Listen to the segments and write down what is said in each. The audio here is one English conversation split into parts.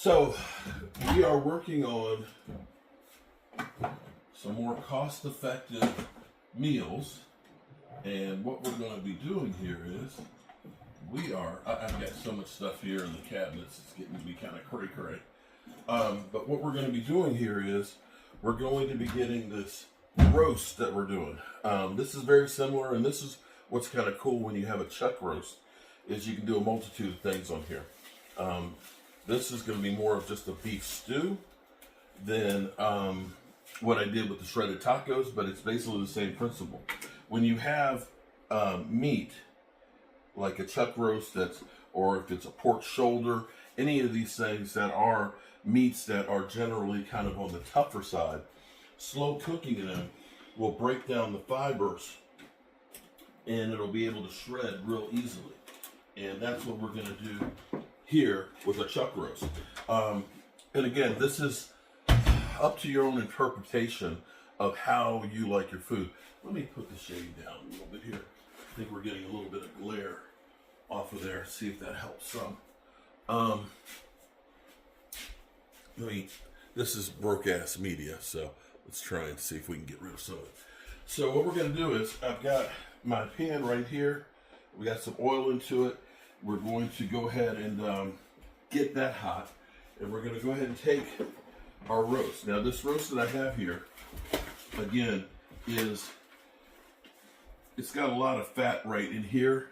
So we are working on some more cost-effective meals, and what we're going to be doing here is I've got so much stuff here in the cabinets, it's getting to be kind of cray-cray. But what we're going to be doing here is we're going to be getting this roast that we're doing. This is very similar, and this is what's kind of cool when you have a chuck roast, is you can do a multitude of things on here. This is going to be more of just a beef stew than what I did with the shredded tacos, but it's basically the same principle. When you have meat, like a chuck roast, or if it's a pork shoulder, any of these things that are meats that are generally kind of on the tougher side, slow cooking them will break down the fibers and it'll be able to shred real easily. And that's what we're going to do here with a chuck roast. And again, this is up to your own interpretation of how you like your food. Let me put the shade down a little bit here. I think we're getting a little bit of glare off of there. See if that helps some. This is broke-ass media, so let's try and see if we can get rid of some of it. So what we're going to do is, I've got my pan right here. We got some oil into it. We're going to go ahead and get that hot, and we're going to go ahead and take our roast. Now, this roast that I have here, again, it's got a lot of fat right in here.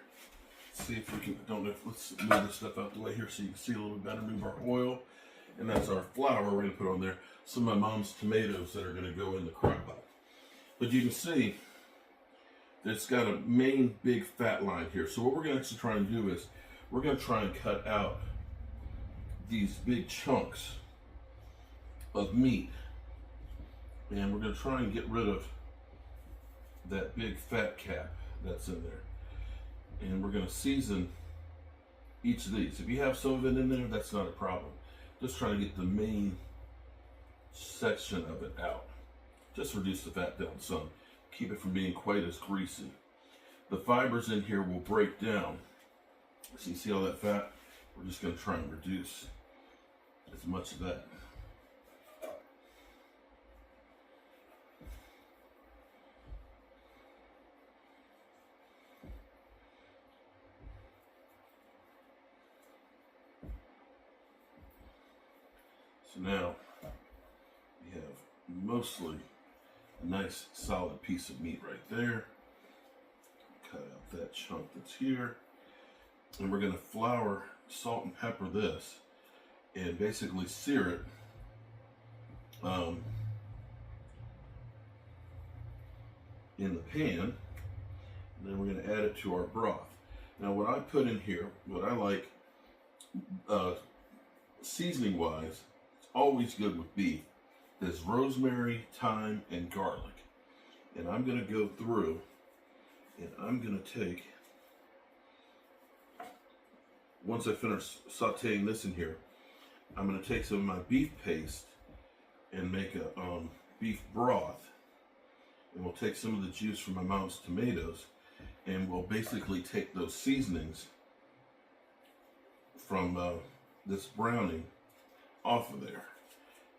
Let's see if we can, let's move this stuff out the way here so you can see a little bit better. Move our oil, and that's our flour we're going to put on there. Some of my mom's tomatoes that are going to go in the crock pot. But you can see that it's got a main big fat line here. So what we're going to actually try and do is we're going to try and cut out these big chunks of meat, and we're going to try and get rid of that big fat cap that's in there. And we're going to season each of these. If you have some of it in there, that's not a problem. Just trying to get the main section of it out. Just reduce the fat down some. Keep it from being quite as greasy. The fibers in here will break down. So you see all that fat? We're just going to try and reduce as much of that. So now we have mostly a nice solid piece of meat right there. Cut out that chunk that's here. And we're going to flour, salt, and pepper this and basically sear it in the pan. And then we're going to add it to our broth. Now what I put in here, what I like seasoning wise, it's always good with beef, is rosemary, thyme, and garlic. And I'm going to go through and I'm going to take, once I finish sauteing this in here, I'm going to take some of my beef paste and make a beef broth. And we'll take some of the juice from my mom's tomatoes, and we'll basically take those seasonings from this browning off of there.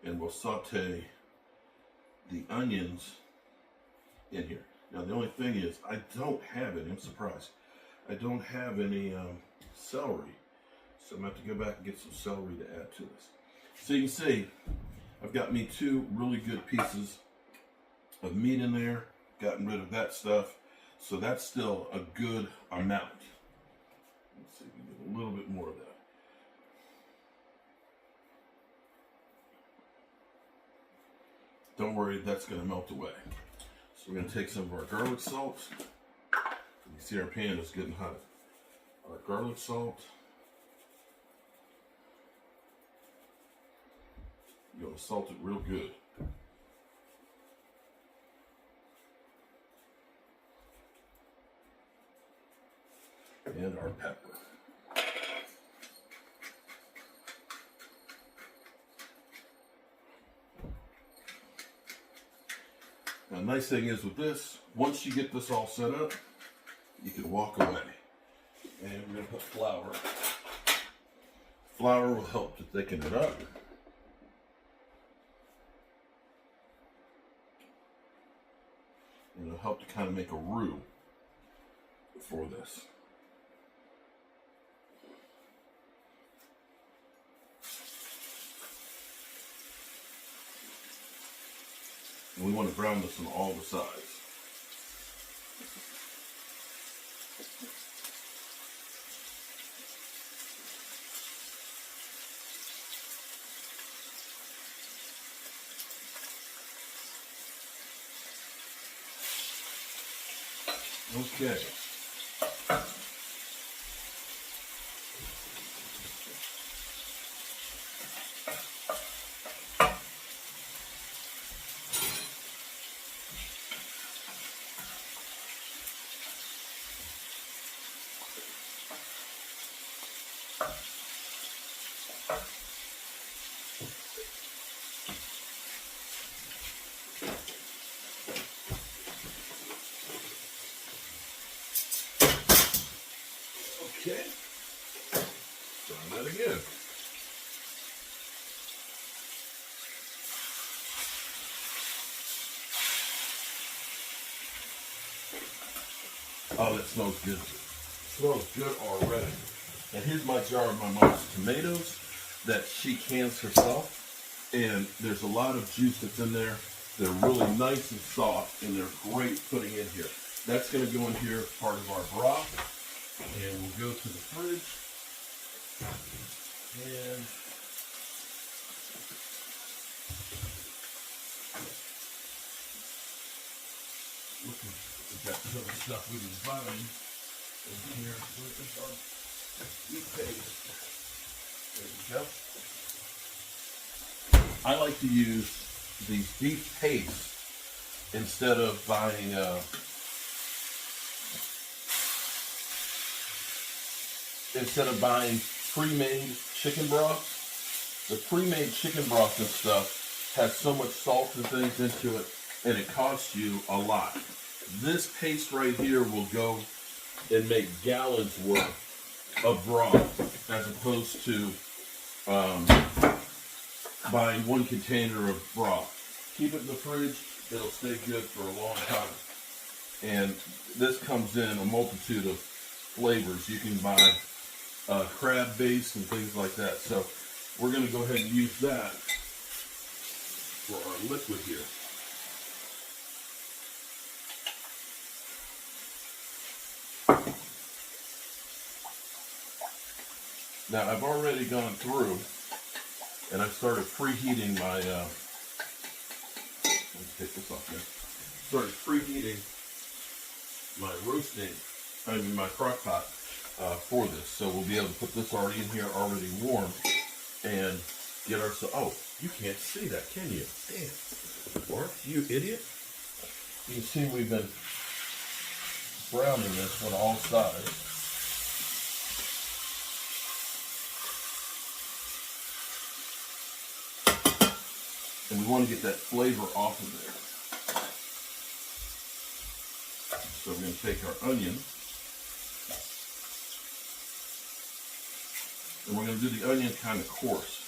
And we'll saute the onions in here. Now the only thing is, I don't have any, I'm surprised, I don't have any celery. So I'm going to have to go back and get some celery to add to this. So you can see, I've got me 2 really good pieces of meat in there, gotten rid of that stuff. So that's still a good amount. Let's see if we can get a little bit more of that. Don't worry, that's going to melt away. So we're going to take some of our garlic salt. You see our pan is getting hot. Our garlic salt. You're going to salt it real good. And our pepper. Now, the nice thing is with this, once you get this all set up, you can walk away. And we're going to put flour Flour will help to thicken it up. And it'll help to kind of make a roux for this. And we want to brown this on all the sides. Okay. Okay. Try that again. Oh, that smells good. Smells good already. And here's my jar of my mom's tomatoes that she cans herself. And there's a lot of juice that's in there. They're really nice and soft, and they're great putting in here. That's going to go in here as part of our broth. And we'll go to the fridge. And we've got some of the stuff we can find in here. Where's our beef paste? There we go. I like to use these beef paste instead of buying pre-made chicken broth. The pre-made chicken broth and stuff has so much salt and things into it, and it costs you a lot. This paste right here will go and make gallons worth of broth, as opposed to buying one container of broth. Keep it in the fridge, it'll stay good for a long time. And this comes in a multitude of flavors. You can buy crab base and things like that. So we're going to go ahead and use that for our liquid here. Now I've already gone through and I've started preheating my, let's take this off there. Started preheating my crock pot for this. So we'll be able to put this already in here, already warm, and get ourselves, oh, you can't see that, can you? Damn. Mark, you idiot. You can see we've been browning this on all sides. And we want to get that flavor off of there. So we're going to take our onion. And we're going to do the onion kind of coarse.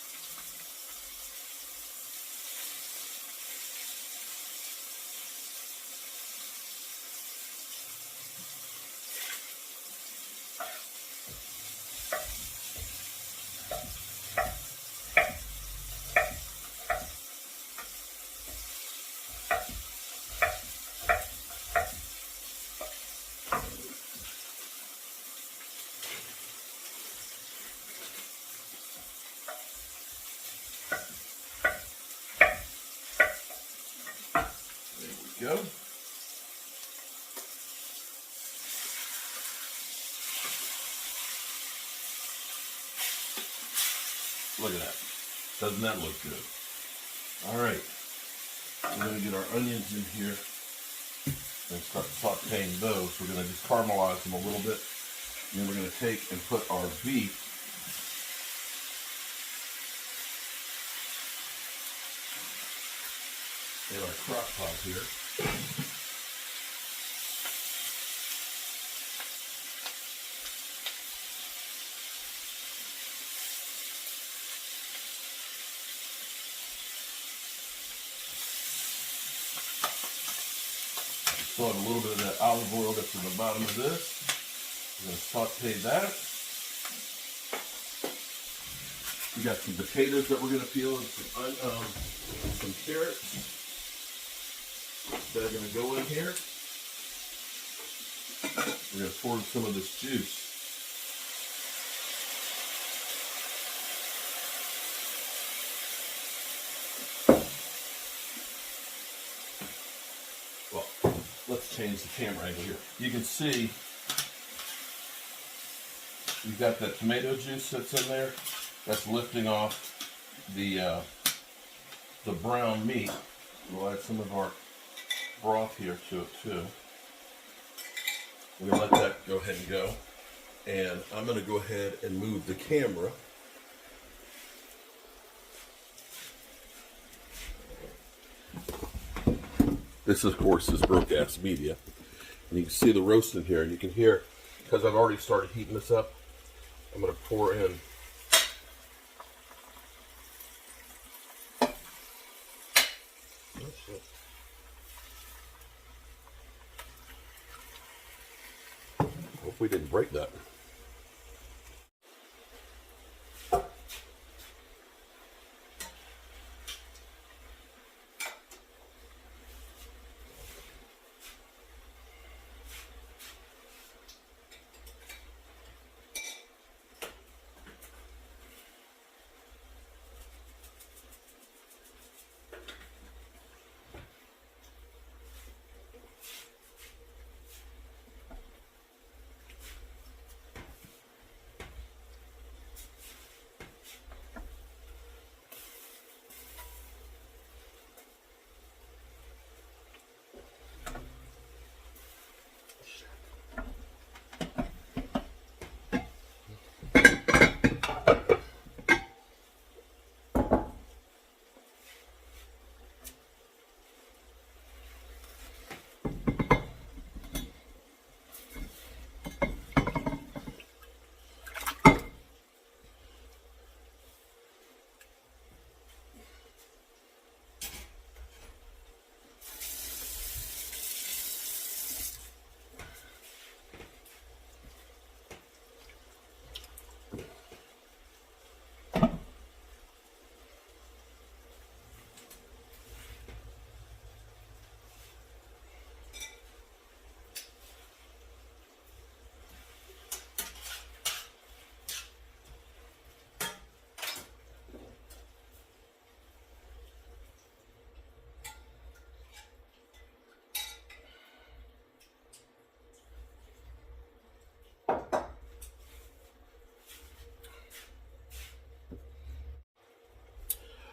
Go. Look at that. Doesn't that look good? All right. We're going to get our onions in here and start sauteing those. We're going to just caramelize them a little bit. And then we're going to take and put our beef in our crock pot here. Still have a little bit of that olive oil that's in the bottom of this. I'm going to saute that. We got some potatoes that we're going to peel and some carrots that are going to go in here. We're going to pour in some of this juice. Well, let's change the camera angle here. You can see you've got that tomato juice that's in there. That's lifting off the brown meat. We'll add some of our broth here to it too. We're going to let that go ahead and go. And I'm going to go ahead and move the camera. This, of course, is Broke Ass Media. And you can see the roast in here. And you can hear, because I've already started heating this up, I'm going to pour in hope we didn't break that.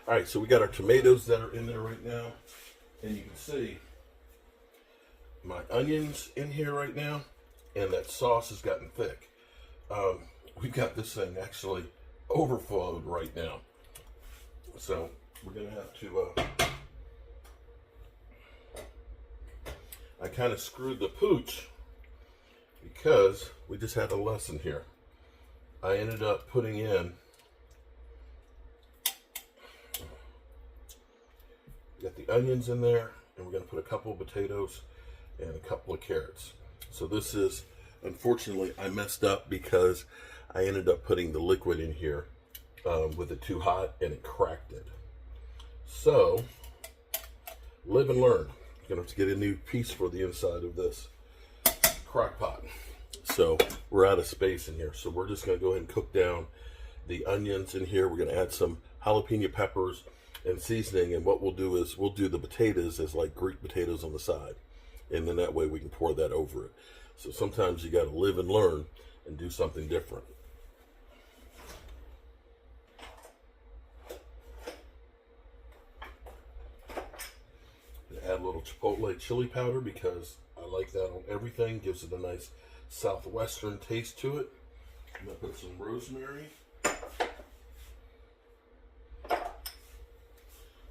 All right, so we got our tomatoes that are in there right now, and you can see my onions in here right now, and that sauce has gotten thick. We've got this thing actually overflowed right now, so we're gonna have to. I kind of screwed the pooch because we just had a lesson here. I ended up putting in. We got the onions in there, and we're going to put a couple of potatoes and a couple of carrots. So this is, unfortunately, I messed up because I ended up putting the liquid in here with it too hot, and it cracked it. So, live and learn. You're going to have to get a new piece for the inside of this crock pot. So, we're out of space in here. So, we're just going to go ahead and cook down the onions in here. We're going to add some jalapeno peppers and seasoning, and what we'll do is we'll do the potatoes as like Greek potatoes on the side, and then that way we can pour that over it. So sometimes you got to live and learn and do something different. Add a little chipotle chili powder because I like that on everything. Gives it a nice southwestern taste to it. I'm gonna put some rosemary.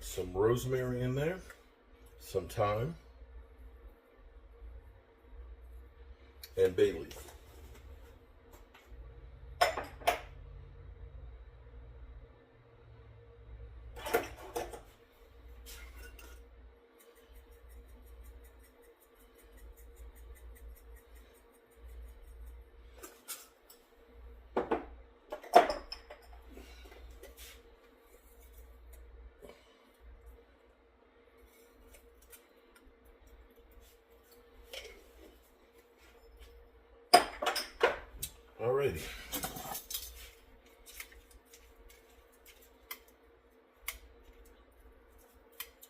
Some rosemary in there, some thyme, and bay leaf. Alrighty.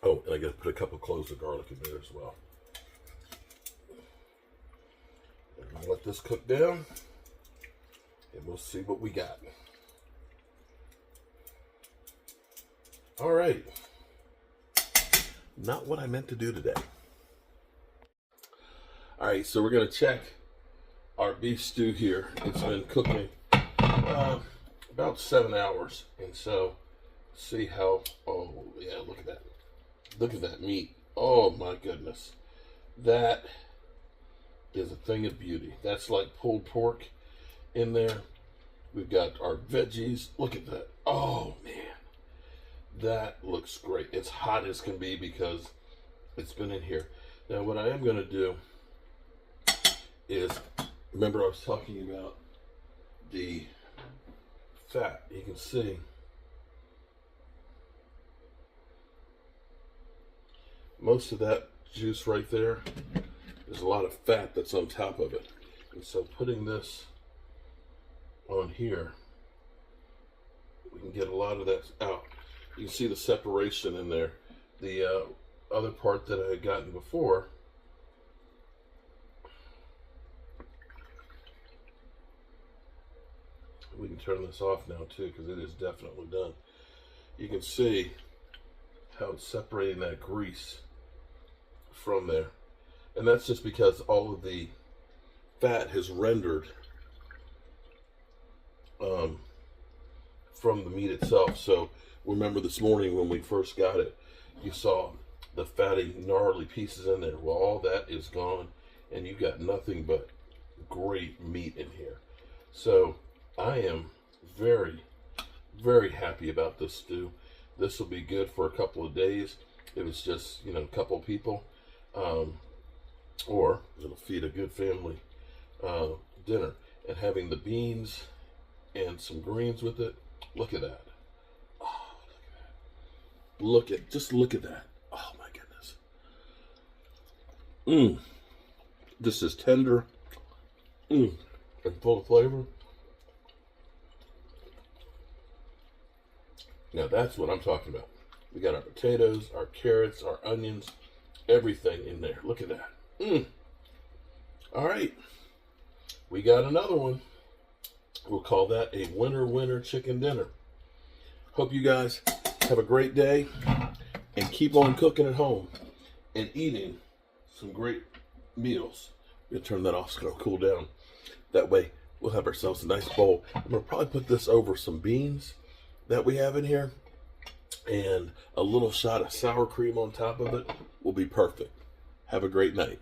Oh, and I got to put a couple cloves of garlic in there as well. I'm going to let this cook down, and we'll see what we got. All right. Not what I meant to do today. All right, so we're going to check our beef stew here. It's been cooking about 7 hours. And so, see how, oh, yeah, look at that. Look at that meat. Oh, my goodness. That is a thing of beauty. That's like pulled pork in there. We've got our veggies. Look at that. Oh, man. That looks great. It's hot as can be because it's been in here. Now, what I am going to do is, remember I was talking about the fat. You can see most of that juice right there. There's a lot of fat that's on top of it. And so putting this on here, we can get a lot of that out. You can see the separation in there. The other part that I had gotten before, we can turn this off now too, because it is definitely done. You can see how it's separating that grease from there. And that's just because all of the fat has rendered from the meat itself. So remember this morning when we first got it, you saw the fatty, gnarly pieces in there. Well, all that is gone, and you got nothing but great meat in here. So I am very, very happy about this stew. This will be good for a couple of days if it's just, you know, a couple of people. Or it'll feed a good family dinner. And having the beans and some greens with it, look at that. Oh, look at that. Look at that. Oh my goodness. This is tender. And full of flavor. Now that's what I'm talking about. We got our potatoes, our carrots, our onions, everything in there. Look at that. All right. We got another one. We'll call that a winner chicken dinner. Hope you guys have a great day and keep on cooking at home and eating some great meals. We'll turn that off so it'll cool down. That way we'll have ourselves a nice bowl. I'm going to probably put this over some beans that we have in here, and a little shot of sour cream on top of it will be perfect. Have a great night.